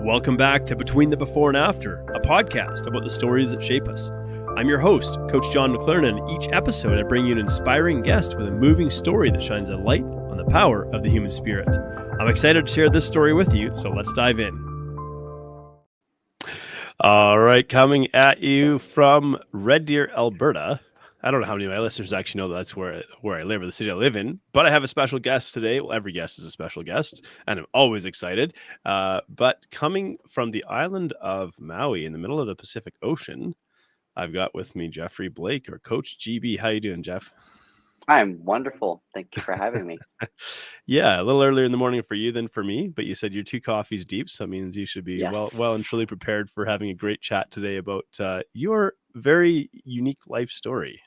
Welcome back to Between the Before and After, a podcast about the stories that shape us. I'm your host, Coach John McLaren, and each episode I bring you an inspiring guest with a moving story that shines a light on the power of the human spirit. I'm excited to share this story with you, so let's dive in. All right, coming at you from Red Deer, Alberta. I don't know how many of my listeners actually know that's where I live, or the city I live in, but I have a special guest today. Well, every guest is a special guest, and I'm always excited. But coming from the island of Maui in the middle of the Pacific Ocean, I've got with me Jeffrey Blake, or Coach GB. How you doing, Jeff? I'm wonderful. Thank you for having me. Yeah, a little earlier in the morning for you than for me, but you said you're 2 coffees deep, so that means you should be Yes. well and truly prepared for having a great chat today about your very unique life story.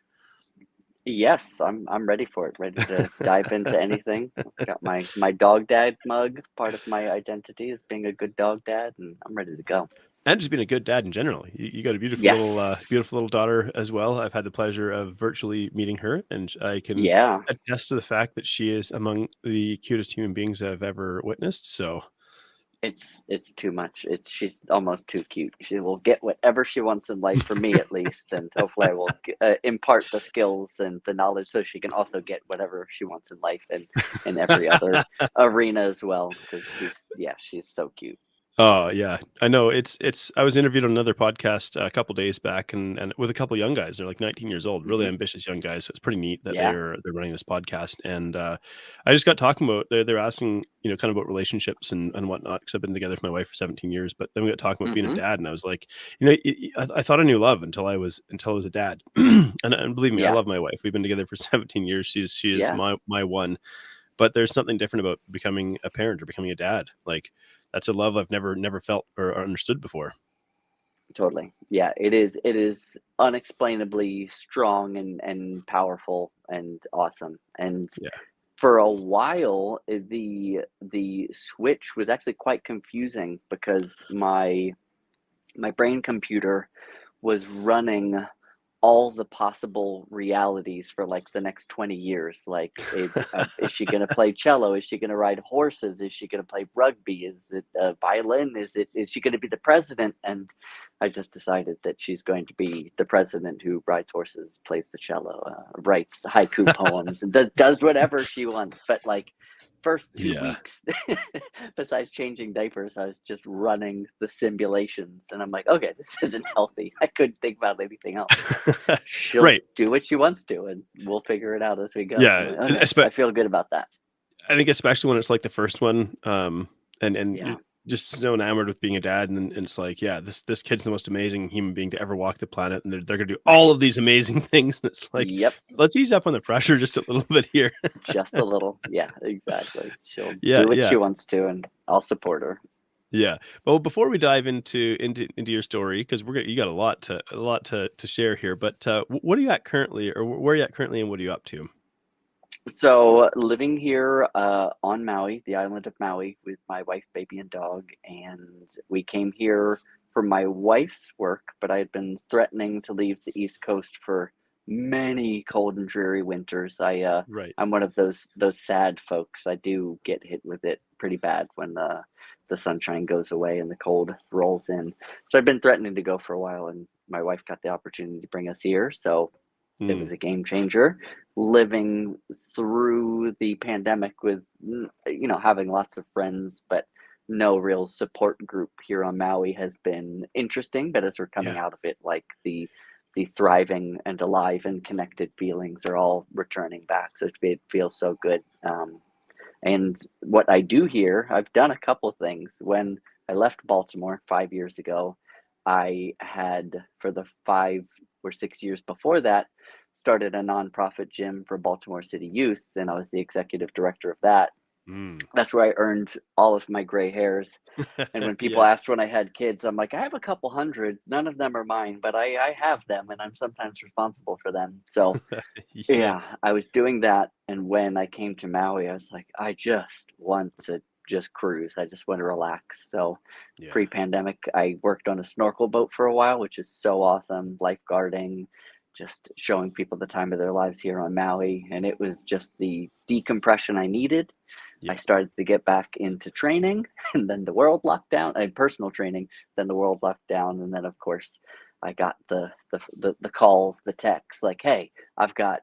Yes, I'm ready for it. Ready to dive into anything. I've got my dog dad mug. Part of my identity is being a good dog dad, and I'm ready to go. And just being a good dad in general. You got a beautiful Yes. little daughter as well. I've had the pleasure of virtually meeting her, and I can Yeah. attest to the fact that she is among the cutest human beings I've ever witnessed. So It's too much. She's almost too cute. She will get whatever she wants in life, for me at least, and hopefully I will impart the skills and the knowledge so she can also get whatever she wants in life and in every other arena as well. Because she's so cute. oh yeah, I know. It's. I was interviewed on another podcast a couple days back, and with a couple of young guys. They're like 19 years old, really ambitious young guys. So it's pretty neat that Yeah. they're running this podcast. And I just got talking about they're asking kind of about relationships and whatnot, because I've been together with my wife for 17 years. But then we got talking about being a dad, and I was like, I thought I knew love until I was a dad. and believe me, I love my wife. We've been together for 17 years. She is my one. But there's something different about becoming a parent or becoming a dad. Like, that's a love I've never felt or understood before. Totally. Yeah, it is unexplainably strong and powerful and awesome. And for a while, the switch was actually quite confusing because my brain computer was running all the possible realities for like the next 20 years. Like, is she going to play cello? Is she going to ride horses? Is she going to play rugby? Is it a violin? Is she going to be the president? And I just decided that she's going to be the president who rides horses, plays the cello, writes haiku poems, and does whatever she wants. But like, first 2 weeks, besides changing diapers, I was just running the simulations, and I'm like, okay, this isn't healthy. I couldn't think about anything else. She'll do what she wants to, and we'll figure it out as we go. Yeah, like, okay, I feel good about that. I think especially when it's like the first one, and you're just so enamored with being a dad, and it's like, this kid's the most amazing human being to ever walk the planet, and they're gonna do all of these amazing things, and it's like, let's ease up on the pressure just a little bit here. Just a little. Yeah, exactly. She'll do what she wants to, and I'll support her. Yeah. Well, before we dive into your story, because you got a lot to share here, but what are you at currently, or where are you at currently, and what are you up to? So living here on Maui, the island of Maui, with my wife, baby, and dog. And we came here for my wife's work, but I had been threatening to leave the East Coast for many cold and dreary winters. I'm one of those sad folks. I do get hit with it pretty bad when the sunshine goes away and the cold rolls in. So I've been threatening to go for a while, and my wife got the opportunity to bring us here. So it was a game changer. Living through the pandemic with, having lots of friends, but no real support group here on Maui has been interesting. But as we're coming out of it, like the thriving and alive and connected feelings are all returning back. So it feels so good. And what I do here, I've done a couple of things. When I left Baltimore 5 years ago, I had, for the 5 or 6 years before that, started a nonprofit gym for Baltimore City youth, and I was the executive director of that. That's where I earned all of my gray hairs. And when people asked when I had kids, I'm like, I have a couple hundred. None of them are mine, but I have them, and I'm sometimes responsible for them. So I was doing that. And when I came to Maui, I was like, I just want to just cruise. I just want to relax. So pre-pandemic, I worked on a snorkel boat for a while, which is so awesome. Lifeguarding, just showing people the time of their lives here on Maui. And it was just the decompression I needed. I started to get back into training, and then the world locked down, and personal training, then the world locked down. And then of course I got the calls, the texts, like, hey, I've got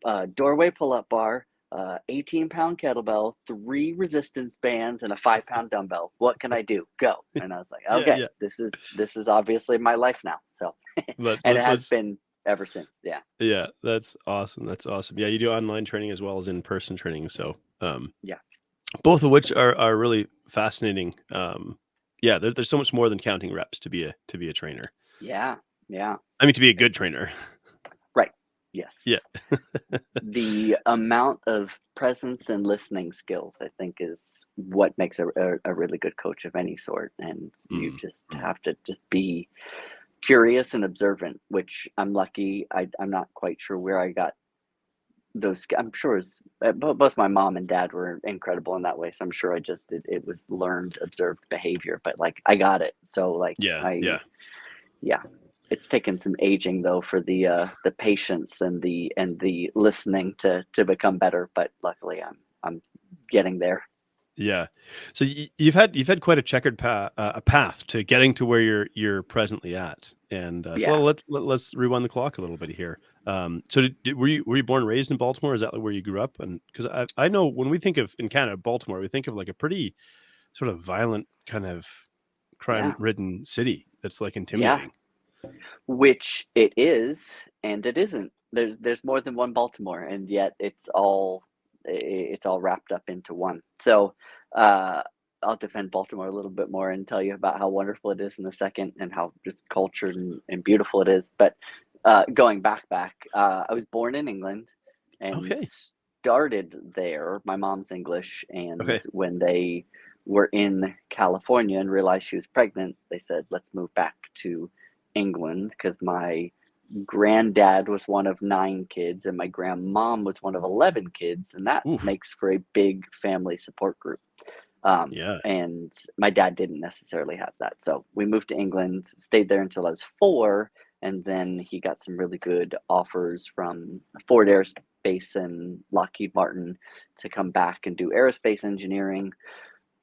a doorway pull-up bar, 18-pound kettlebell, 3 resistance bands, and a 5-pound dumbbell. What can I do? Go. And I was like, okay, this is obviously my life now. So, and it has been ever since. Yeah. Yeah, that's awesome. That's awesome. Yeah, you do online training as well as in-person training. So, Yeah. both of which are really fascinating. Yeah, there's so much more than counting reps to be a trainer. Yeah. Yeah. I mean, to be a good trainer. Right. Yes. Yeah. The amount of presence and listening skills, I think, is what makes a really good coach of any sort. And you just have to just be curious and observant, which I'm lucky. I'm not quite sure where I got those. I'm sure both my mom and dad were incredible in that way. So I'm sure it was learned, observed behavior, but like I got it. So like, yeah. It's taken some aging though for the patience and the listening to become better. But luckily I'm getting there. Yeah. So you've had quite a checkered path to getting to where you're presently at. And so let's rewind the clock a little bit here. So were you born and raised in Baltimore? Is that where you grew up? And because I know when we think of in Canada, Baltimore, we think of like a pretty sort of violent kind of crime-ridden city that's like intimidating. Which it is, and it isn't. There's more than one Baltimore, and yet it's all wrapped up into one. So I'll defend Baltimore a little bit more and tell you about how wonderful it is in a second, and how just cultured and beautiful it is. But going back, I was born in England and started there. My mom's English, and when they were in California and realized she was pregnant, they said, let's move back to England, because my granddad was one of 9 kids and my grandmom was one of 11 kids, and that makes for a big family support group. And my dad didn't necessarily have that, so we moved to England, stayed there until I was 4, and then he got some really good offers from Ford Aerospace and Lockheed Martin to come back and do aerospace engineering,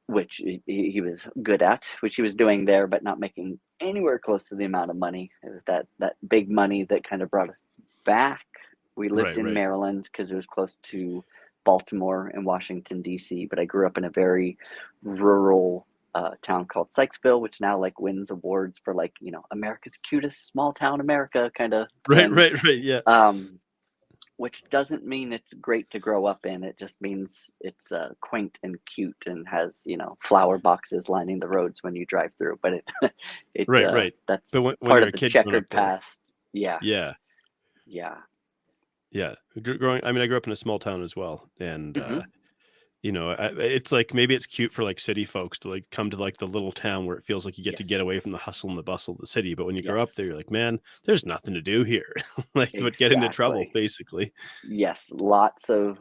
which he was good at, which he was doing there, but not making anywhere close to the amount of money. It was that big money that kind of brought us back. We lived in Maryland because it was close to Baltimore and Washington, D.C., but I grew up in a very rural town called Sykesville, which now like wins awards for like, America's cutest small town America kind of thing. Right. Yeah. Which doesn't mean it's great to grow up in. It just means it's quaint and cute and has, flower boxes lining the roads when you drive through. But right. That's but when part you're of a the kid checkered past. Yeah. Growing, I grew up in a small town as well, and it's like maybe it's cute for like city folks to like come to like the little town where it feels like you get to get away from the hustle and the bustle of the city. But when you grow up there, you're like, man, there's nothing to do here. But get into trouble, basically. Yes, lots of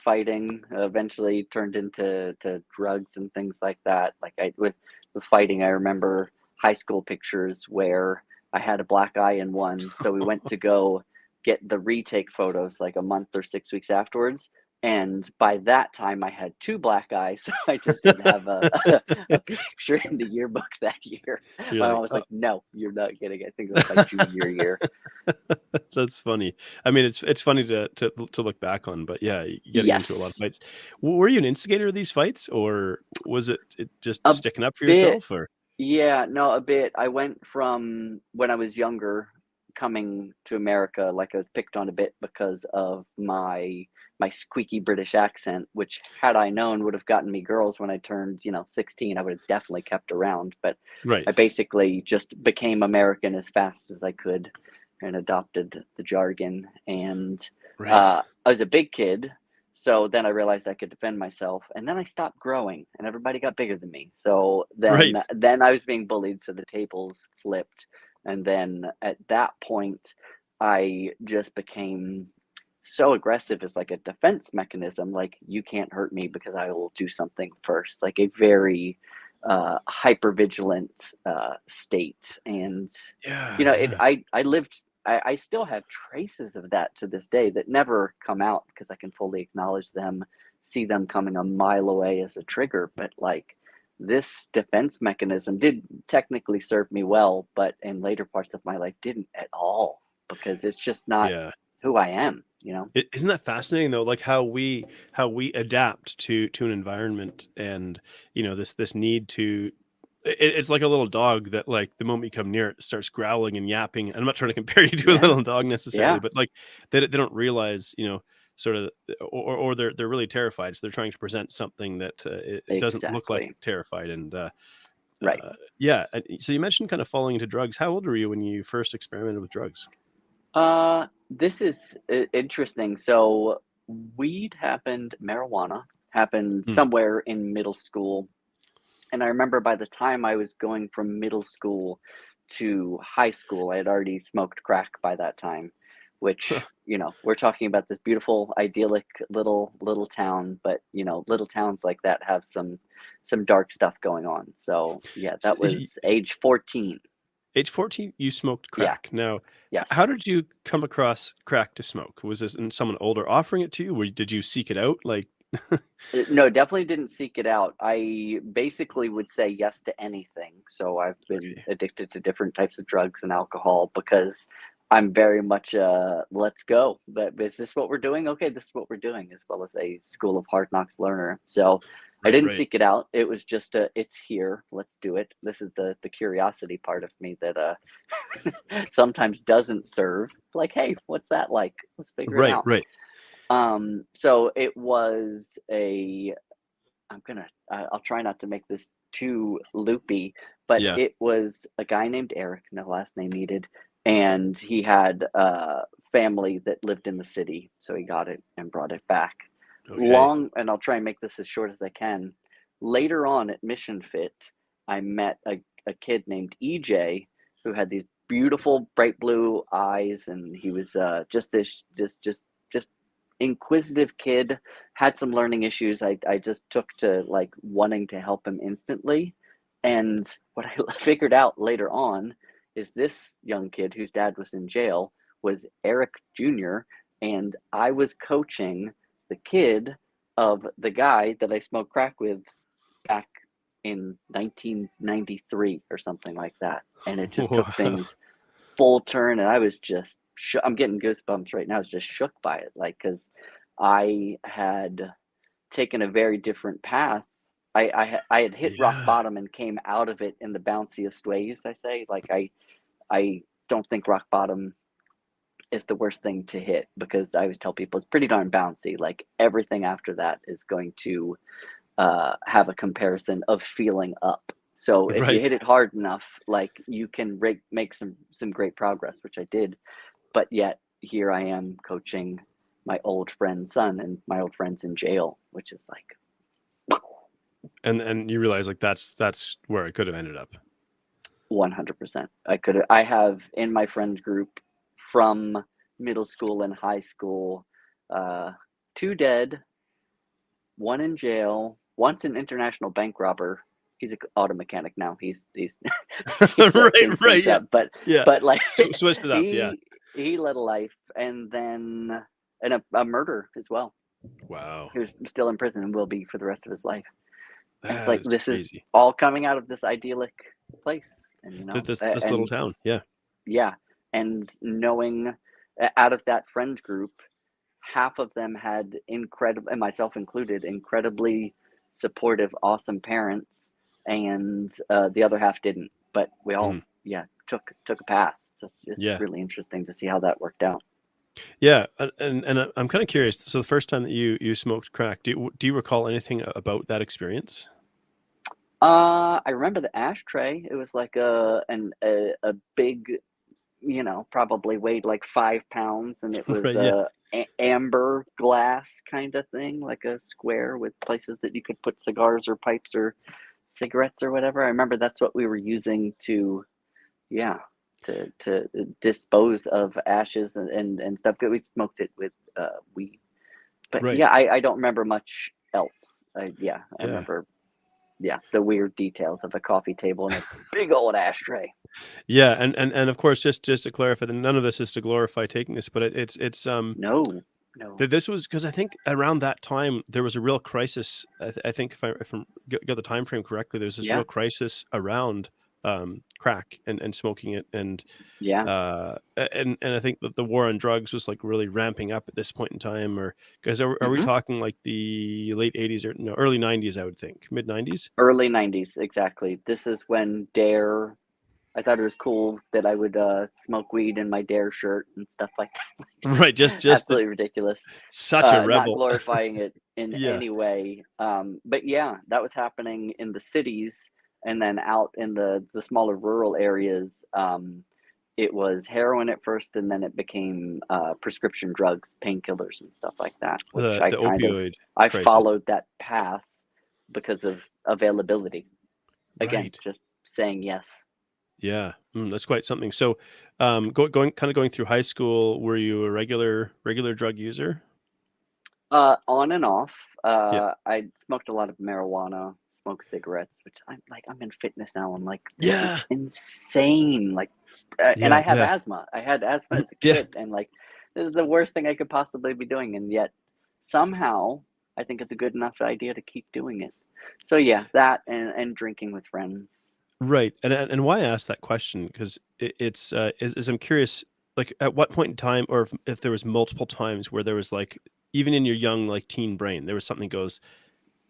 fighting. Eventually turned into drugs and things like that. Like with fighting, I remember high school pictures where I had a black eye in one, so we went to go get the retake photos like a month or 6 weeks afterwards. And by that time, I had 2 black eyes. So I just didn't have a picture in the yearbook that year. My mom was like, "No, you're not getting it." I think it was my junior year. That's funny. I mean, it's funny to look back on, but yeah, getting into a lot of fights. Were you an instigator of these fights, or was it just sticking up for yourself? Or yeah, no, a bit. I went from when I was younger, coming to America, like I was picked on a bit because of my squeaky British accent, which had I known would have gotten me girls when I turned, 16. I would have definitely kept around. But I basically just became American as fast as I could and adopted the jargon. And I was a big kid. So then I realized I could defend myself, and then I stopped growing and everybody got bigger than me. So then I was being bullied. So the tables flipped. And then at that point, I just became so aggressive as like a defense mechanism. Like, you can't hurt me because I will do something first, like a very hyper vigilant state. And I I still have traces of that to this day that never come out because I can fully acknowledge them, see them coming a mile away as a trigger. But like this defense mechanism did technically serve me well, but in later parts of my life didn't at all, because it's just not Yeah. who I am, you know? Isn't that fascinating though? Like how we adapt to an environment, and this need to. It's like a little dog that, like, the moment you come near it, starts growling and yapping. I'm not trying to compare you to a Yeah. little dog necessarily, Yeah. but like they don't realize, sort of, or they're really terrified, so they're trying to present something that it doesn't look like Exactly. terrified. And Right. yeah. And so you mentioned kind of falling into drugs. How old were you when you first experimented with drugs? This is interesting. So marijuana happened Hmm. somewhere in middle school. And I remember by the time I was going from middle school to high school, I had already smoked crack by that time, which, we're talking about this beautiful, idyllic little town, but little towns like that have some dark stuff going on. So yeah, So, that was age 14. age 14, you smoked Yeah. crack. Now, how Yes. did you come across crack to smoke? Was this someone older offering it to you? Did you seek it out? Like, No, definitely didn't seek it out. I basically would say yes to anything. So I've been okay, addicted to different types of drugs and alcohol because I'm very much let's go. But is this what we're doing? Okay, this is what we're doing, as well as a school of hard knocks learner. So I right, didn't right, seek it out. It was just it's here. Let's do it. This is the curiosity part of me that sometimes doesn't serve. Like, hey, what's that like? Let's figure it right, out. right. So it was I'll try not to make this too loopy, but Yeah. it was a guy named Eric, no last name needed, and he had family that lived in the city, so he got it and brought it back. Okay. And I'll try and make this as short as I can. Later on at MissionFit, I met a kid named EJ who had these beautiful bright blue eyes, and he was just just inquisitive kid, had some learning issues. I just took to like wanting to help him instantly. And what I figured out later on is this young kid whose dad was in jail was Eric Jr. And I was coaching the kid of the guy that I smoked crack with back in 1993 or something like that. And it just took Wow. things full turn, and I was just I'm getting goosebumps right now. I was just shook by it, like, because I had taken a very different path. I had hit rock Yeah. bottom and came out of it in the bounciest ways. I say, like, I don't think rock bottom is the worst thing to hit, because I always tell people it's pretty darn bouncy. Like everything after that is going to have a comparison of feeling up. So if you Right. hit it hard enough, like you can make some great progress, which I did. But yet here I am coaching my old friend's son, and my old friend's in jail, which is like And you realize, like, that's where it could have ended up. 100%. I have in my friend group from middle school and high school, uh, two dead, one in jail, once an international bank robber. He's an auto mechanic now. He's he's Right, changed things right, yeah. up, but Yeah. like Switched it up, yeah. he he led a life, and then a murder as well. Wow. He was still in prison and will be for the rest of his life. And it's That like is this is crazy. all coming out of this idyllic place, and This little town, yeah. yeah, and knowing out of that friend group, half of them had incredible, and myself included, incredibly supportive, awesome parents, and the other half didn't. But we all, Mhm. yeah, took a path. So it's Yeah. really interesting to see how that worked out. Yeah, and I'm kinda curious, so the first time that you smoked crack, do you recall anything about that experience? I remember the ashtray. It was like a big, probably weighed like 5 pounds, and it was Right, yeah. amber glass kind of thing, like a square with places that you could put cigars or pipes or cigarettes or whatever. I remember that's what we were using to, yeah, to dispose of ashes and stuff. 'Cause we smoked it with weed, but Right. yeah, I don't remember much else. I Yeah. remember, yeah, the weird details of a coffee table and a big old ashtray. Yeah, and of course, just to clarify, that none of this is to glorify taking this, but it's No, no. this was because I think around that time there was a real crisis. I think if I got the time frame correctly, there's this Yeah, real crisis around crack and smoking it, and yeah. and I think that the war on drugs was like really ramping up at this point in time, or because are we Hmm. talking like the late 80s or no early 90s? I would think mid 90s. Early 90s, exactly. This is when Dare, I thought it was cool that I would smoke weed in my Dare shirt and stuff like Right, that. just Absolutely ridiculous. such a Not rebel. glorifying it in Yeah. any way. But yeah, that was happening in the cities, and then out in the smaller rural areas. It was heroin at first, and then it became prescription drugs, painkillers, and stuff like that. Which The opioid I crisis. followed that path because of availability. Again, Right. just saying yes. Yeah. That's quite something. So, going through high school, were you a regular drug user? On and off. Yeah. I smoked a lot of marijuana, smoked cigarettes, which I'm in fitness now. I'm like, this is Yeah. insane. Like, and I Yeah. have Yeah. asthma. I had asthma Mhm. as a Yeah. kid, and like, this is the worst thing I could possibly be doing. And yet, somehow, I think it's a good enough idea to keep doing it. So yeah, that and drinking with friends. Right. And why I asked that question because it's is I'm curious, like at what point in time, or if there was multiple times where there was like even in your young like teen brain, there was something goes,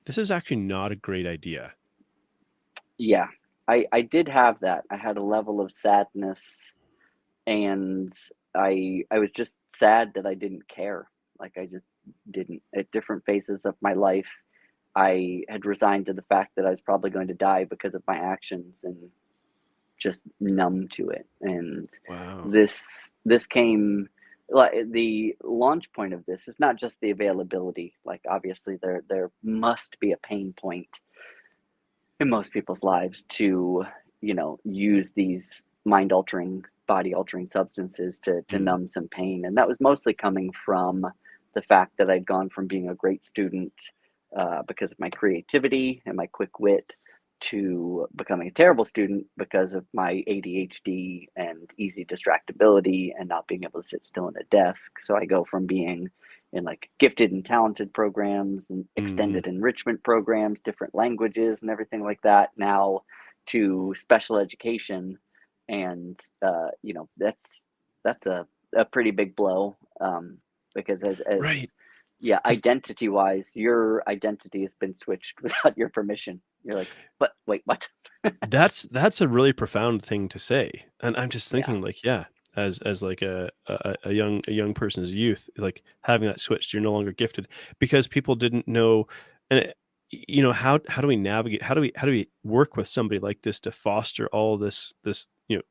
this is actually not a great idea. Yeah, I did have that. I had a level of sadness, and I was just sad that I didn't care. Like, I just didn't. At different phases of my life, I had resigned to the fact that I was probably going to die because of my actions, and just numb to it. And Wow. this came, like, the launch point of this is not just the availability. Like, obviously there must be a pain point in most people's lives to, use these mind altering, body altering substances to Mm. numb some pain. And that was mostly coming from the fact that I'd gone from being a great student because of my creativity and my quick wit to becoming a terrible student because of my ADHD and easy distractibility and not being able to sit still in a desk. So I go from being in like gifted and talented programs and Mhm. extended enrichment programs, different languages and everything like that, now to special education. And that's a pretty big blow, because as Right. yeah, 'Cause identity wise, your identity has been switched without your permission. You're like, but wait, what? that's a really profound thing to say, and I'm just Yeah, thinking like, yeah, as like a young person's youth, like having that switched, you're no longer gifted because people didn't know, and how do we navigate? How do we work with somebody like this to foster all this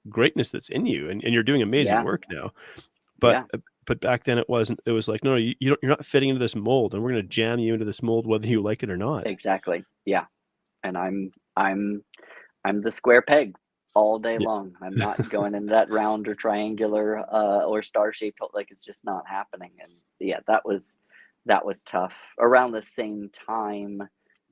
greatness that's in you, and you're doing amazing yeah, work now, but yeah, but back then it wasn't. It was like, no, you're not fitting into this mold, and we're gonna jam you into this mold whether you like it or not. exactly. Yeah, and I'm the square peg all day Yeah. long. I'm not going into that round or triangular or star shaped hole. Like, it's just not happening. And yeah, that was tough. Around the same time,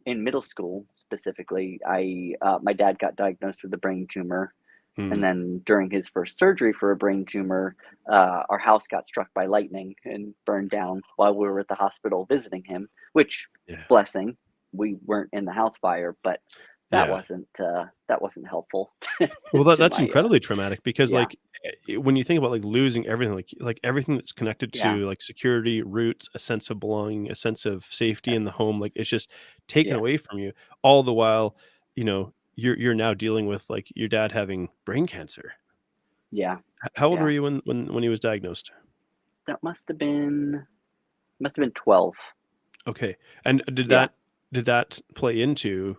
in middle school specifically, I my dad got diagnosed with a brain tumor, and Mm, then during his first surgery for a brain tumor, our house got struck by lightning and burned down while we were at the hospital visiting him. Which, yeah. blessing, we weren't in the house fire, but Yeah. that wasn't helpful Well, to that's my incredibly traumatic because, yeah, like, when you think about, like, losing everything, like, everything that's connected yeah, to, like, security, roots, a sense of belonging, a sense of safety yes, in the home, like, it's just taken yeah, away from you, all the while, you're now dealing with, like, your dad having brain cancer. yeah, How old were yeah. you when he was diagnosed? That must have been 12. Okay, and Yeah, did that play into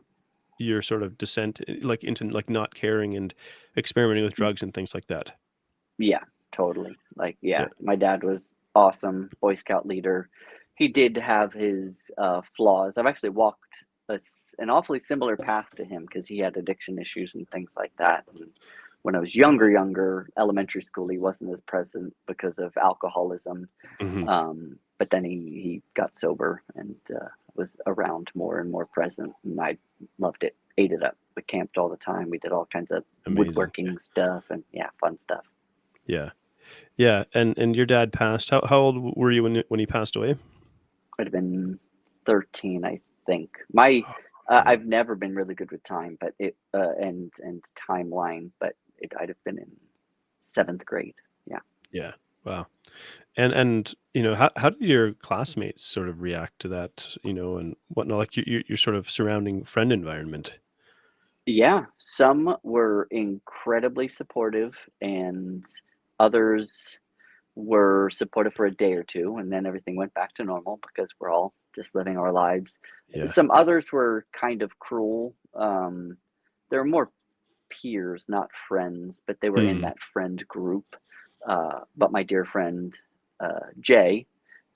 your sort of descent, like, into, like, not caring and experimenting with drugs and things like that? yeah, totally. Like, Yeah. yeah, my dad was awesome, Boy Scout leader. He did have his flaws. I've actually walked an awfully similar path to him because he had addiction issues and things like that. And when I was younger, elementary school, he wasn't as present because of alcoholism. Mhm. But then he got sober and was around more and more present, and I loved it. Ate it up. We camped all the time. We did all kinds of Amazing. woodworking stuff and fun stuff. Yeah. Yeah. And your dad passed. How old were you when he passed away? I'd have been 13, I think. I've never been really good with time, but and timeline, but I'd have been in 7th grade. Yeah. Yeah. Wow. And how did your classmates sort of react to that, and whatnot, like your sort of surrounding friend environment? Yeah, some were incredibly supportive, and others were supportive for a day or two, and then everything went back to normal because we're all just living our lives. Yeah. Some others were kind of cruel. They were more peers, not friends, but they were in that friend group. But my dear friend Jay,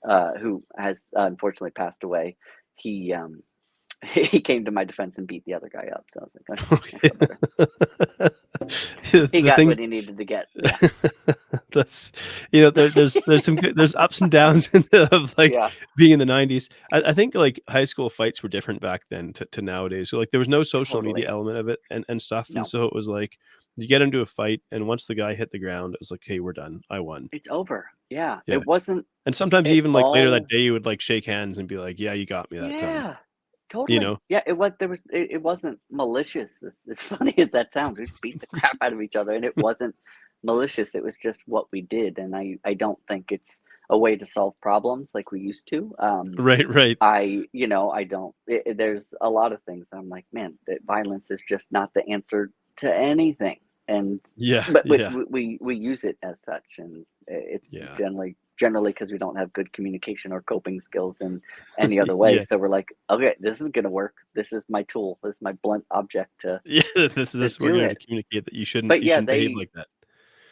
who has unfortunately passed away, he he came to my defense and beat the other guy up. So I was like, okay, I feel better. He got what he needed to get. Yeah. That's there's some there's ups and downs of like being in the 90s. I think like high school fights were different back then to nowadays. So like there was no social media element of it and stuff. No. And so it was like you get into a fight, and once the guy hit the ground, it was like, hey, we're done. I won. It's over. Yeah. It wasn't. And sometimes even like later that day, you would like shake hands and be like, yeah, you got me that time. Yeah. Totally. Yeah, it wasn't malicious. As funny as that sounds, we beat the crap out of each other, and it wasn't malicious. It was just what we did, and I don't think it's a way to solve problems like we used to. Right. I don't. There's a lot of things I'm like, man, that violence is just not the answer to anything, and but we use it as such, and it's generally because we don't have good communication or coping skills in any other way. So we're like, okay, this is going to work. This is my tool. This is my blunt object to this is we're going to communicate that you shouldn't behave like that.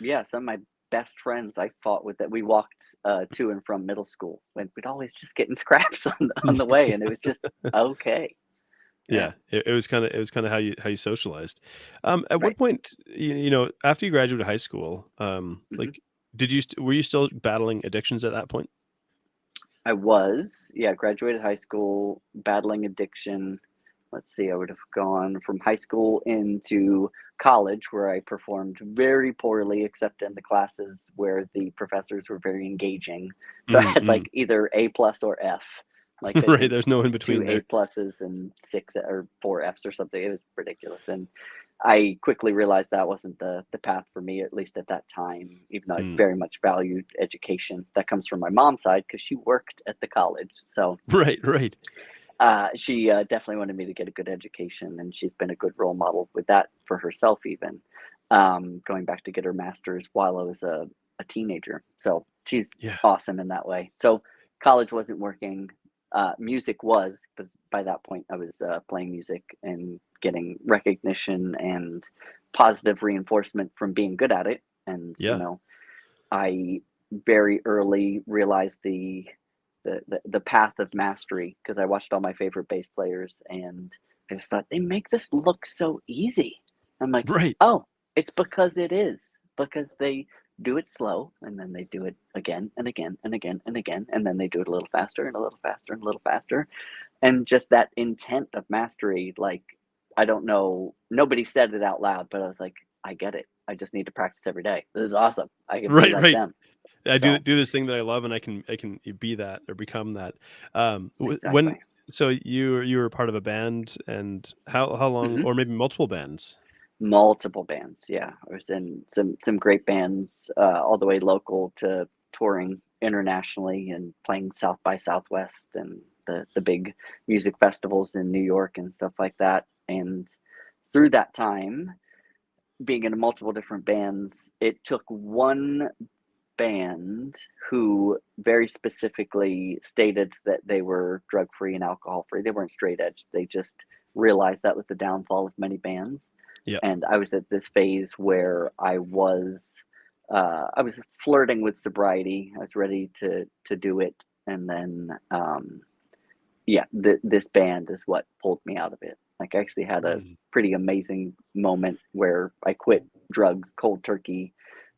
Yeah, some of my best friends I fought with that we walked to and from middle school, when we'd always just get in scraps on the way, and it was just okay. Yeah, it was kind of how you socialized. At what point, after you graduated high school, like were you still battling addictions at that point? I was, graduated high school, battling addiction. Let's see, I would have gone from high school into college, where I performed very poorly, except in the classes where the professors were very engaging. So I had like either A+ or F. Like right, there's no in between. 2 A+ and 6 or 4 Fs or something. It was ridiculous, and I quickly realized that wasn't the path for me, at least at that time, even though I very much valued education. That comes from my mom's side because she worked at the college. So right. She definitely wanted me to get a good education, and she's been a good role model with that for herself, even going back to get her master's while I was a teenager. So she's awesome in that way. So college wasn't working. Music was, because by that point I was playing music and getting recognition and positive reinforcement from being good at it. And I very early realized the path of mastery, because I watched all my favorite bass players, and I just thought, they make this look so easy. I'm like, oh, it's because it is, because they do it slow, and then they do it again and again and again and again, and then they do it a little faster and a little faster and a little faster. And just that intent of mastery, like, I don't know, nobody said it out loud, but I was like, I get it. I just need to practice every day. This is awesome. I can be like them. I do this thing that I love, and I can be that or become that. When you were part of a band, and how long, or maybe multiple bands? Multiple bands, yeah. I was in some great bands, all the way local to touring internationally and playing South by Southwest and the big music festivals in New York and stuff like that. And through that time, being in multiple different bands, it took one band who very specifically stated that they were drug-free and alcohol-free. They weren't straight edge. They just realized that was the downfall of many bands. And I was at this phase where I was flirting with sobriety. I was ready to do it. And then, this band is what pulled me out of it. Like, I actually had a pretty amazing moment where I quit drugs cold turkey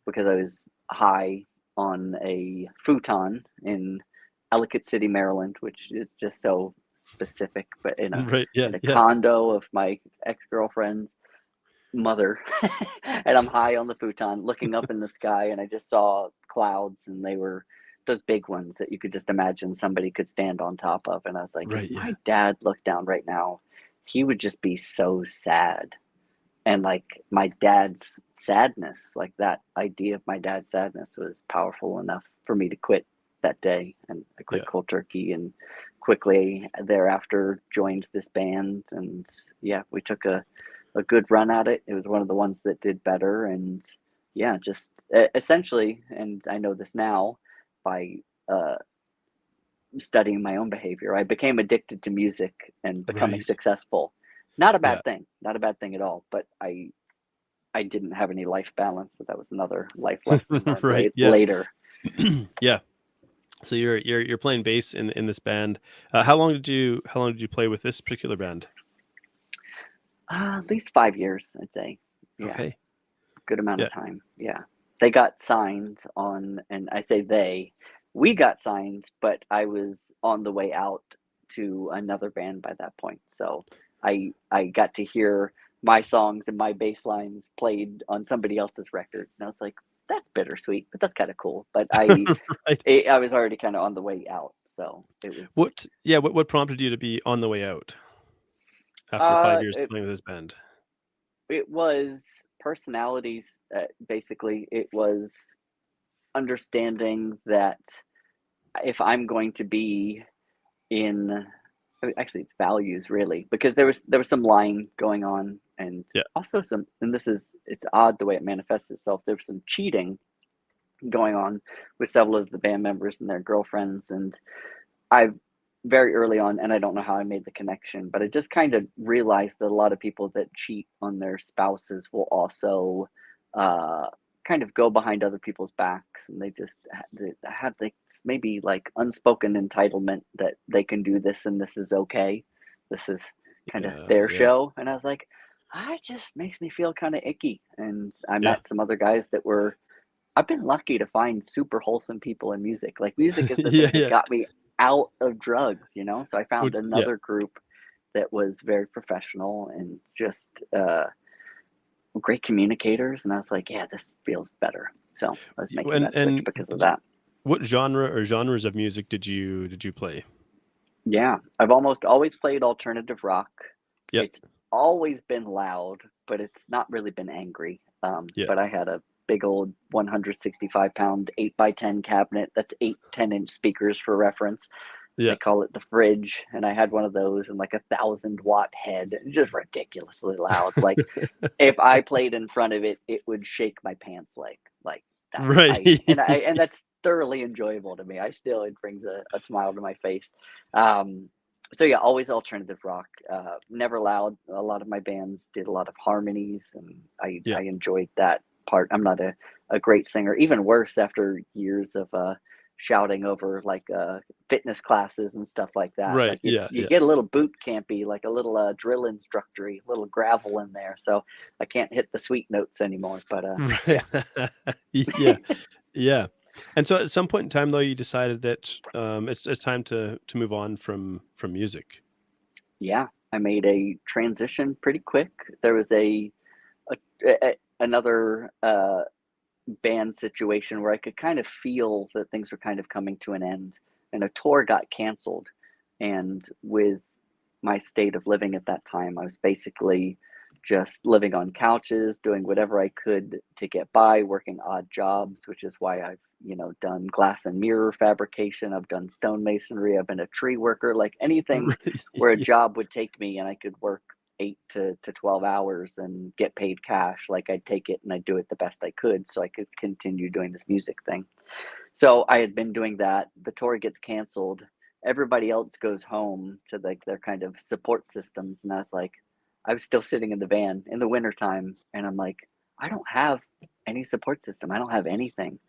because I was high on a futon in Ellicott City, Maryland, which is just so specific, but in a Right. Yeah. in a Yeah. condo of my ex-girlfriend's mother, and I'm high on the futon looking up in the sky, and I just saw clouds, and they were those big ones that you could just imagine somebody could stand on top of. And I was like, if Right. Yeah. my dad looked down right now, he would just be so sad. And like my dad's sadness, like that idea of my dad's sadness was powerful enough for me to quit that day. And I quit Yeah. cold turkey and quickly thereafter joined this band. And yeah, we took a good run at it. It was one of the ones that did better. And yeah, just essentially, and I know this now by uh, studying my own behavior, I became addicted to music and becoming Right. successful. Not a Yeah. bad thing, not a bad thing at all. But I didn't have any life balance, so that was another life lesson learned Right. Yeah. later. Yeah. So you're playing bass in this band. How long did you play with this particular band? At least 5 years, I'd say. Yeah, Okay. good amount Yeah. of time. Yeah, they got signed on, and I say we got signed, but I was on the way out to another band by that point. So I got to hear my songs and my bass lines played on somebody else's record, and I was like, that's bittersweet, but that's kind of cool. But Right. I was already kind of on the way out, so it was. What prompted you to be on the way out after 5 years It playing with this band? it was personalities. Basically, it was understanding that if I'm going to be in, actually, it's values really, because there was some lying going on, and Yeah. also some, and it's odd the way it manifests itself. There was some cheating going on with several of the band members and their girlfriends, and I very early on, and I don't know how I made the connection, but I just kind of realized that a lot of people that cheat on their spouses will also uh, kind of go behind other people's backs, and they have like maybe like unspoken entitlement that they can do this and this is okay. This is kind of Yeah. their Yeah. show, and I was like, "Ah, it just makes me feel kind of icky." And I Yeah. met some other guys that were. I've been lucky to find super wholesome people in music. Like music is the Yeah. thing that Yeah. got me out of drugs, you know? So I found Yeah. another group that was very professional and just great communicators. And I was like, yeah, this feels better. So I was making And that switch because of did you, that. what genre or genres of music did you play? Yeah. I've almost always played alternative rock. Yep. It's always been loud, but it's not really been angry. Yeah. But I had a big old 165-pound 8x10 cabinet. That's 8 10-inch speakers for reference. They Yeah. call it the fridge, and I had one of those and like 1,000-watt head, just ridiculously loud. Like if I played in front of it, it would shake my pants like that. Right. And that's thoroughly enjoyable to me. It brings a smile to my face. Um, so yeah, always alternative rock. Never loud. A lot of my bands did a lot of harmonies, and Yeah. I enjoyed that part. I'm not a great singer. Even worse after years of shouting over like fitness classes and stuff like that. Right. Like Yeah. you Yeah. get a little boot campy, like a little drill instructory, a little gravel in there. So I can't hit the sweet notes anymore. But Right. yeah, Yeah. Yeah. And so at some point in time though, you decided that it's time to move on from music. yeah, I made a transition pretty quick. There was another band situation where I could kind of feel that things were kind of coming to an end, and a tour got canceled. And with my state of living at that time, I was basically just living on couches, doing whatever I could to get by, working odd jobs, which is why I've, done glass and mirror fabrication. I've done stonemasonry. I've been a tree worker, like anything Right. where a Yeah. job would take me and I could work 8 to 12 hours and get paid cash. Like I'd take it and I'd do it the best I could so I could continue doing this music thing. So I had been doing that. The tour gets canceled. Everybody else goes home to like their kind of support systems. And I was still sitting in the van in the wintertime. And I'm like, I don't have any support system. I don't have anything.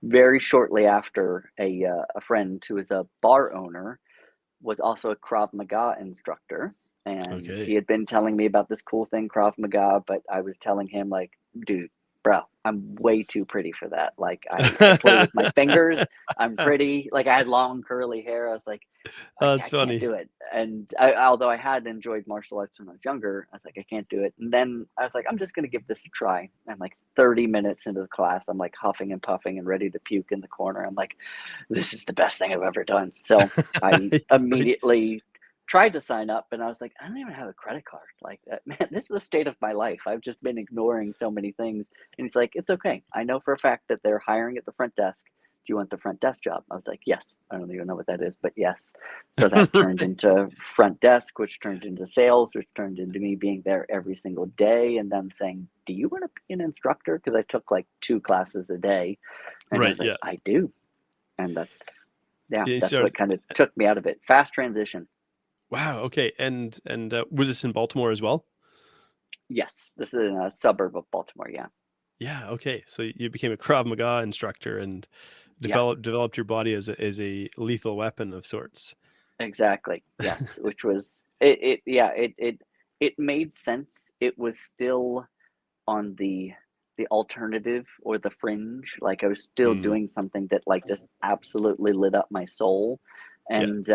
Very shortly after, a friend who is a bar owner was also a Krav Maga instructor. And he Okay. had been telling me about this cool thing, Krav Maga. But I was telling him, like, dude, bro, I'm way too pretty for that. Like I play with my fingers. I'm pretty. Like I had long curly hair. I was like, Oh, I that's can't funny. do it. And although I had enjoyed martial arts when I was younger, I was like, I can't do it. And then I was like, I'm just going to give this a try. And like 30 minutes into the class, I'm like huffing and puffing and ready to puke in the corner. I'm like, this is the best thing I've ever done. So I Right. immediately tried to sign up, and I was like, I don't even have a credit card. Like, man, this is the state of my life. I've just been ignoring so many things. And he's like, it's okay. I know for a fact that they're hiring at the front desk. Do you want the front desk job? I was like, yes. I don't even know what that is, but yes. So that turned Right. into front desk, which turned into sales, which turned into me being there every single day and them saying, do you want to be an instructor? Because I took like 2 classes a day. And I Right. was like, Yeah. I do. And You that's what started. kind of took me out of it. Fast transition. Wow. Okay. And was this in Baltimore as well? Yes, this is in a suburb of Baltimore. Yeah. Yeah. Okay. So you became a Krav Maga instructor and Yeah, developed your body as a lethal weapon of sorts. exactly. Yes, which was it yeah, it made sense. It was still on the alternative or the fringe. Like I was still Mm, doing something that like just absolutely lit up my soul. yeah. And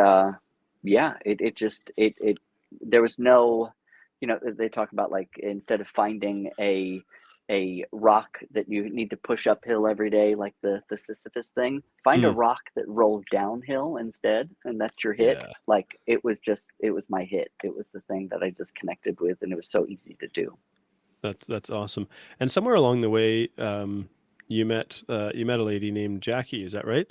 yeah, it just it there was no, they talk about like instead of finding a rock that you need to push uphill every day, like the Sisyphus thing, find a Mm, rock that rolls downhill instead, and that's your hit. yeah. Like it was my hit. It was the thing that I just connected with, and it was so easy to do. That's awesome. And somewhere along the way, you met a lady named Jackie. Is that right?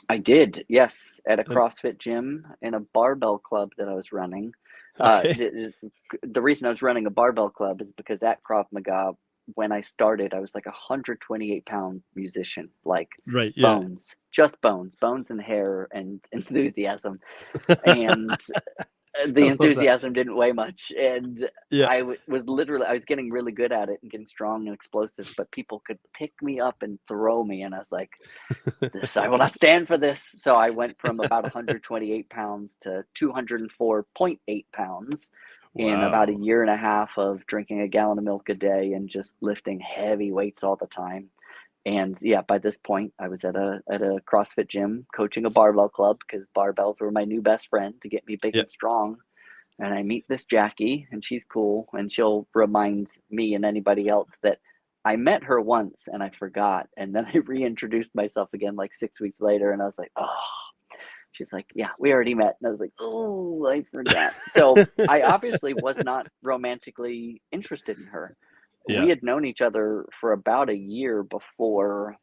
I did, yes, at a And CrossFit gym in a barbell club that I was running. okay. The reason I was running a barbell club is because at Krav Maga, when I started, I was like a 128-pound musician, like Right. Yeah. bones, just bones, bones and hair and enthusiasm. And the I love that. enthusiasm didn't weigh much, and Yeah. was literally I was getting really good at it and getting strong and explosive, but people could pick me up and throw me, and I was like, this I will not stand for this. So I went from about 128 pounds to 204.8 pounds in about a Wow. year and a half of drinking a gallon of milk a day and just lifting heavy weights all the time. And yeah, by this point, I was at a CrossFit gym coaching a barbell club because barbells were my new best friend to get me big Yeah. and strong. And I meet this Jackie, and she's cool, and she'll remind me and anybody else that I met her once and I forgot. And then I reintroduced myself again like 6 weeks later, and I was like, oh, she's like, yeah, we already met. And I was like, oh, I forgot. So I obviously was not romantically interested in her. We Yeah. had known each other for about a year before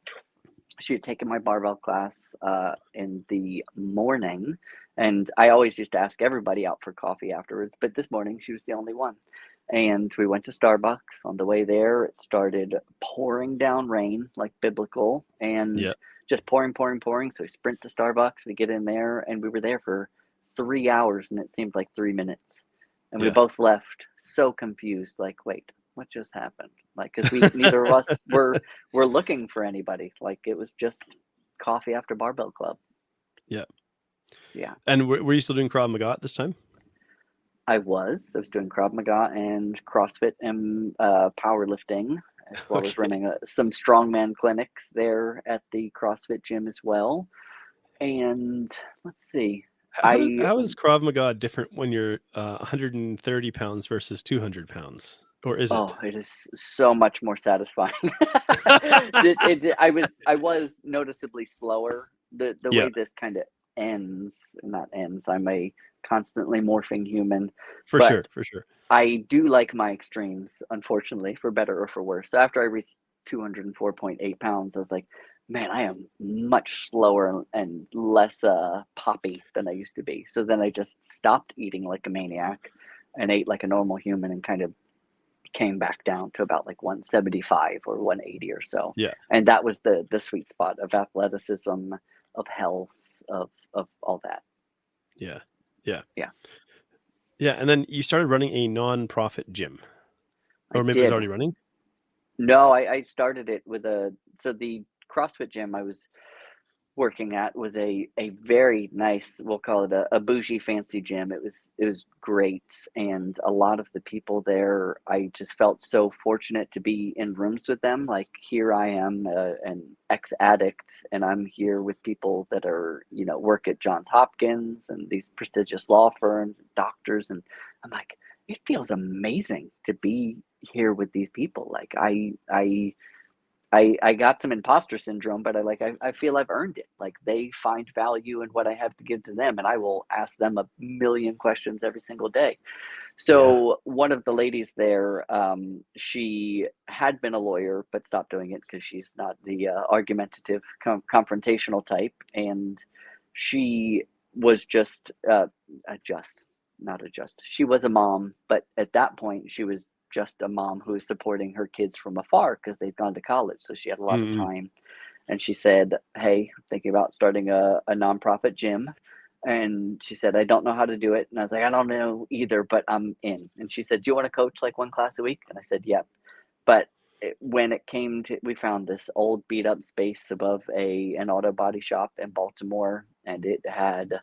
she had taken my barbell class in the morning, and I always used to ask everybody out for coffee afterwards, but this morning she was the only one. And we went to Starbucks. On the way there, it started pouring down rain, like biblical, and Yeah. just pouring, pouring, pouring. So we sprint to Starbucks, we get in there, and we were there for 3 hours, and it seemed like 3 minutes. And we Yeah. both left so confused, like, wait, what just happened? Like, because we neither of us were looking for anybody. Like it was just coffee after barbell club. Yeah. Yeah, And were you still doing Krav Maga at this time? I was. I was doing Krav Maga and CrossFit and powerlifting, as well as Okay. running some strongman clinics there at the CrossFit gym as well. And let's see, I How is Krav Maga different when you're 130 pounds versus 200 pounds? Or is oh, it? it is so much more satisfying. I was noticeably slower. The Yeah, way this kind of ends, not ends. I'm a constantly morphing human, for but sure, for sure. I do like my extremes, unfortunately, for better or for worse. So after I reached 204.8 pounds, I was like, man, I am much slower and less poppy than I used to be. So then I just stopped eating like a maniac and ate like a normal human and kind of came back down to about like 175 or 180 or so. Yeah, And that was the sweet spot of athleticism, of health, of all that. yeah, yeah, Yeah, yeah. And then you started running a non-profit gym, I or maybe it was did. already running. No, I started it with so the CrossFit gym I was working at was a very nice, we'll call it a bougie fancy gym. It was great, and a lot of the people there, I just felt so fortunate to be in rooms with them. Like here I am, an ex-addict, and I'm here with people that are, you know, work at Johns Hopkins and these prestigious law firms, and doctors, and I'm like, it feels amazing to be here with these people. Like I got some imposter syndrome, but I feel I've earned it. Like they find value in what I have to give to them, and I will ask them a million questions every single day. Yeah. So one of the ladies there, she had been a lawyer but stopped doing it because she's not the argumentative, confrontational type, and she was just not a just. She was a mom, but at that point she was just a mom who was supporting her kids from afar because they'd gone to college, so she had a lot of Mm-mm. time. And she said, "Hey, I'm thinking about starting a nonprofit gym." And she said, "I don't know how to do it." And I was like, "I don't know either, but I'm in." And she said, "Do you want to coach like one class a week?" And I said, "Yep." But when it came to, we found this old beat up space above an auto body shop in Baltimore, and it had,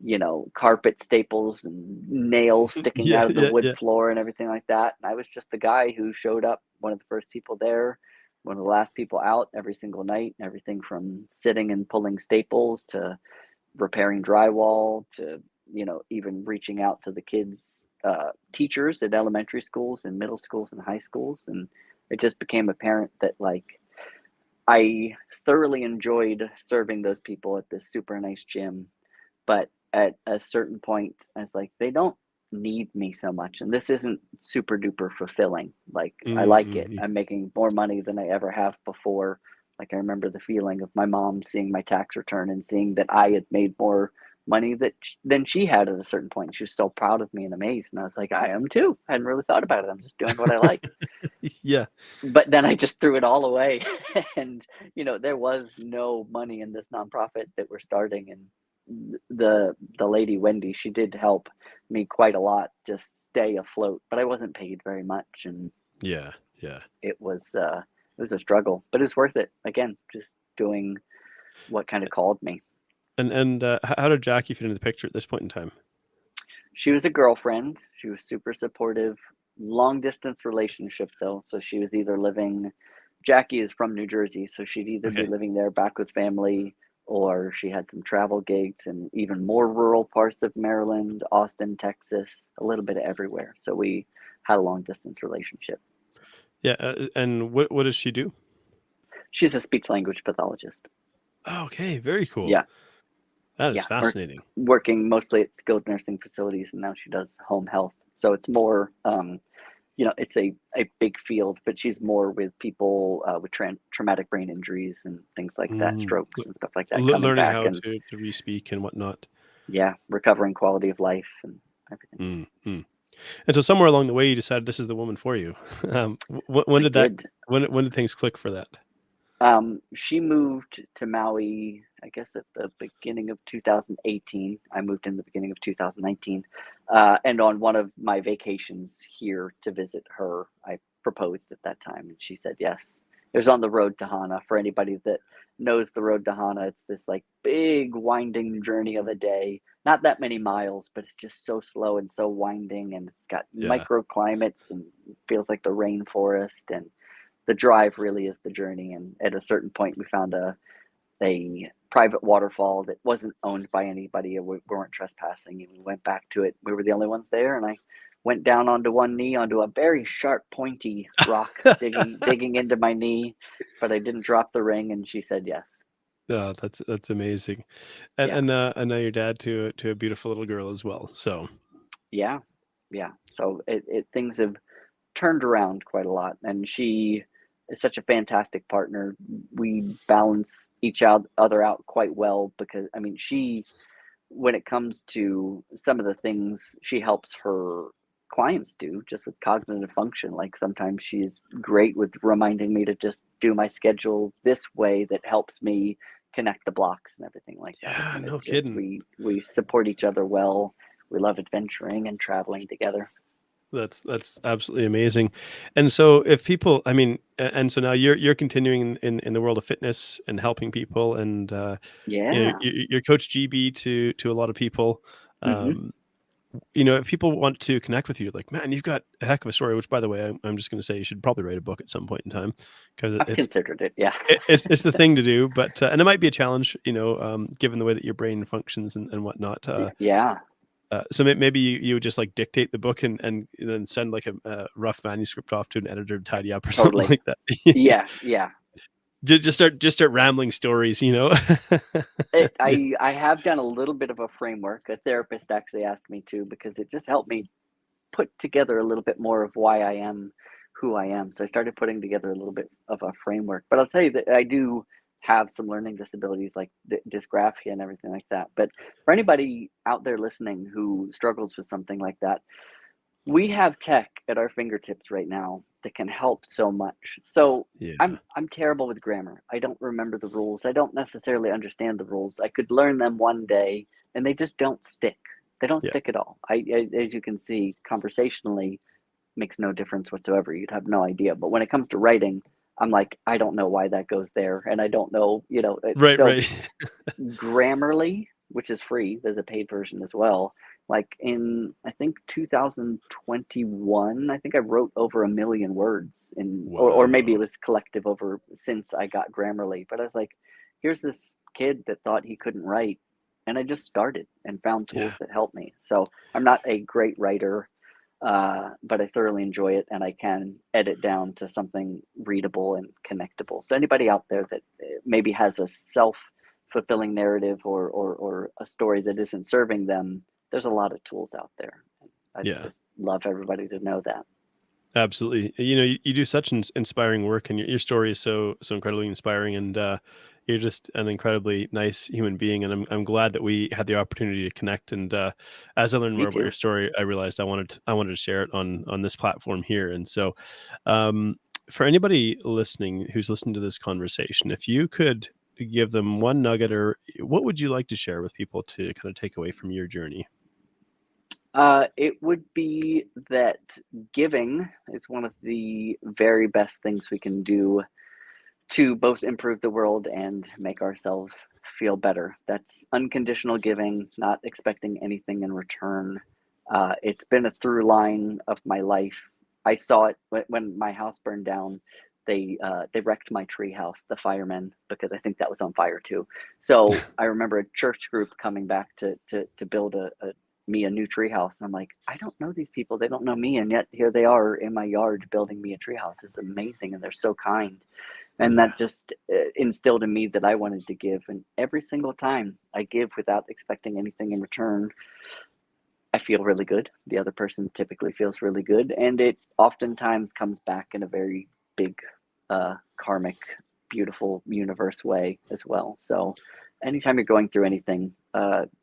you know, carpet staples and nails sticking Yeah, out of the yeah, wood yeah. floor and everything like that. And I was just the guy who showed up, one of the first people there, one of the last people out every single night, everything from sitting and pulling staples to repairing drywall to, you know, even reaching out to the kids, teachers at elementary schools and middle schools and high schools. And it just became apparent that like I thoroughly enjoyed serving those people at this super nice gym, but at a certain point I was like, they don't need me so much, and this isn't super duper fulfilling. Like I like it, Mm-mm. I'm making more money than I ever have before. Like I remember the feeling of my mom seeing my tax return and seeing that I had made more money than she had at a certain point. She was so proud of me and amazed, and I was like, I am too. I hadn't really thought about it, I'm just doing what I like. Yeah. But then I just threw it all away. And you know, there was no money in this nonprofit that we're starting, and the lady Wendy, she did help me quite a lot just stay afloat, but I wasn't paid very much, and Yeah. Yeah. it was a struggle, but it's worth it. Again, just doing what kind of called me. And how did Jackie fit into the picture at this point in time? She was a girlfriend. She was super supportive. Long distance relationship though, so she was either living. Jackie is from New Jersey, so she'd either be Okay. living there back with family, or she had some travel gigs in even more rural parts of Maryland, Austin, Texas, a little bit of everywhere. So we had a long distance relationship. Yeah. And what does she do? She's a speech language pathologist. Oh, okay. Very cool. Yeah, That is yeah, fascinating. working mostly at skilled nursing facilities, and now she does home health. So it's more, you know, it's a big field, but she's more with people with traumatic brain injuries and things like that, Mm. strokes and stuff like that, coming Learning back how and to re-speak and whatnot. yeah, recovering quality of life and everything. Mm, mm. And so somewhere along the way, you decided this is the woman for you. When I did that? did. When did things click for that? She moved to Maui, I guess, at the beginning of 2018. I moved in the beginning of 2019. And on one of my vacations here to visit her, I proposed at that time, and she said yes. It was on the road to Hana. For anybody that knows the road to Hana, it's this like big winding journey of a day. Not that many miles, but it's just so slow and so winding, and it's got Yeah. microclimates and feels like the rainforest, and the drive really is the journey. And at a certain point, we found a private waterfall that wasn't owned by anybody. We weren't trespassing, and we went back to it. We were the only ones there, and I went down onto one knee onto a very sharp, pointy rock, digging into my knee, but I didn't drop the ring, and she said yes. Oh, that's amazing. Yeah, And now your dad to a beautiful little girl as well. So yeah, yeah. So it things have turned around quite a lot, and she is such a fantastic partner. We balance other out quite well, because I mean, she, when it comes to some of the things she helps her clients do just with cognitive function, like sometimes she's great with reminding me to just do my schedule this way that helps me connect the blocks and everything like that. yeah, And no it's just kidding. we support each other well. We love adventuring and traveling together. That's absolutely amazing. And so if people, I mean, and so now you're continuing in the world of fitness and helping people, and Yeah. you're Coach GB to a lot of people. Hmm. Um, if people want to connect with you, like, man, you've got a heck of a story. Which, by the way, I'm just going to say you should probably write a book at some point in time, because I've considered it. Yeah. it's the thing to do. But and it might be a challenge, given the way that your brain functions and whatnot. Yeah. So maybe you would just like dictate the book and then send like a rough manuscript off to an editor to tidy up or something Totally. like that. Yeah. Yeah. Just start rambling stories, I have done a little bit of a framework. A therapist actually asked me to, because it just helped me put together a little bit more of why I am who I am. So I started putting together a little bit of a framework. But I'll tell you that I do have some learning disabilities, like dysgraphia and everything like that. But for anybody out there listening who struggles with something like that, we have tech at our fingertips right now that can help so much. So Yeah. I'm terrible with grammar. I don't remember the rules. I don't necessarily understand the rules. I could learn them one day and they just don't stick. They don't Yeah. stick at all. I as you can see, conversationally makes no difference whatsoever. You'd have no idea. But when it comes to writing, I'm like, I don't know why that goes there, and I don't know, Right. so Right. Grammarly, which is free, there's a paid version as well. Like in, I think 2021, I think I wrote over 1 million words or maybe it Wow. was collective over since I got Grammarly. But I was like, here's this kid that thought he couldn't write, and I just started and found tools Yeah. that help me. So I'm not a great writer, but I thoroughly enjoy it, and I can edit down to something readable and connectable. So anybody out there that maybe has a self-fulfilling narrative or a story that isn't serving them, there's a lot of tools out there. I Yeah. just love everybody to know that. Absolutely. You do such inspiring work, and your story is so incredibly inspiring, and you're just an incredibly nice human being. And I'm glad that we had the opportunity to connect. And as I learned Me more about your too. story, I realized I wanted to share it on this platform here. And so, for anybody listening who's listened to this conversation, if you could give them one nugget, or what would you like to share with people to kind of take away from your journey? It would be that giving is one of the very best things we can do to both improve the world and make ourselves feel better. That's unconditional giving, not expecting anything in return. It's been a through line of my life. I saw it when my house burned down. They wrecked my tree house, the firemen, because I think that was on fire too. So I remember a church group coming back to build me a new tree house, and I'm like, I don't know these people, they don't know me, and yet here they are in my yard building me a tree house. It's amazing, and they're so kind. And Yeah. that just instilled in me that I wanted to give. And every single time I give without expecting anything in return, I feel really good. The other person typically feels really good. And it oftentimes comes back in a very big, karmic, beautiful universe way as well. So anytime you're going through anything,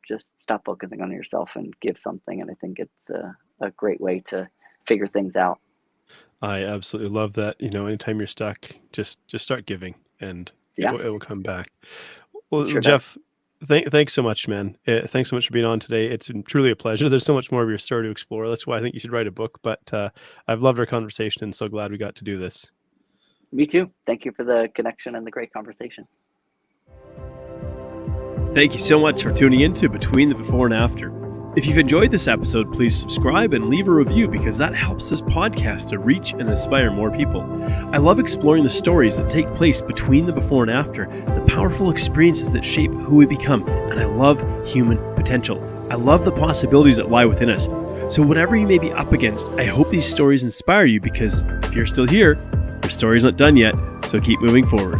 just stop focusing on yourself and give something. And I think it's a great way to figure things out. I absolutely love that. Anytime you're stuck, just start giving, and it Yeah, will come back. Well, sure does. Geoff, thanks so much, man. Thanks so much for being on today. It's been truly a pleasure. There's so much more of your story to explore. That's why I think you should write a book. But I've loved our conversation, and so glad we got to do this. Me too. Thank you for the connection and the great conversation. Thank you so much for tuning in to Between the Before and After. If you've enjoyed this episode, please subscribe and leave a review, because that helps this podcast to reach and inspire more people. I love exploring the stories that take place between the before and after, the powerful experiences that shape who we become, and I love human potential. I love the possibilities that lie within us. So whatever you may be up against, I hope these stories inspire you, because if you're still here, your story's not done yet, so keep moving forward.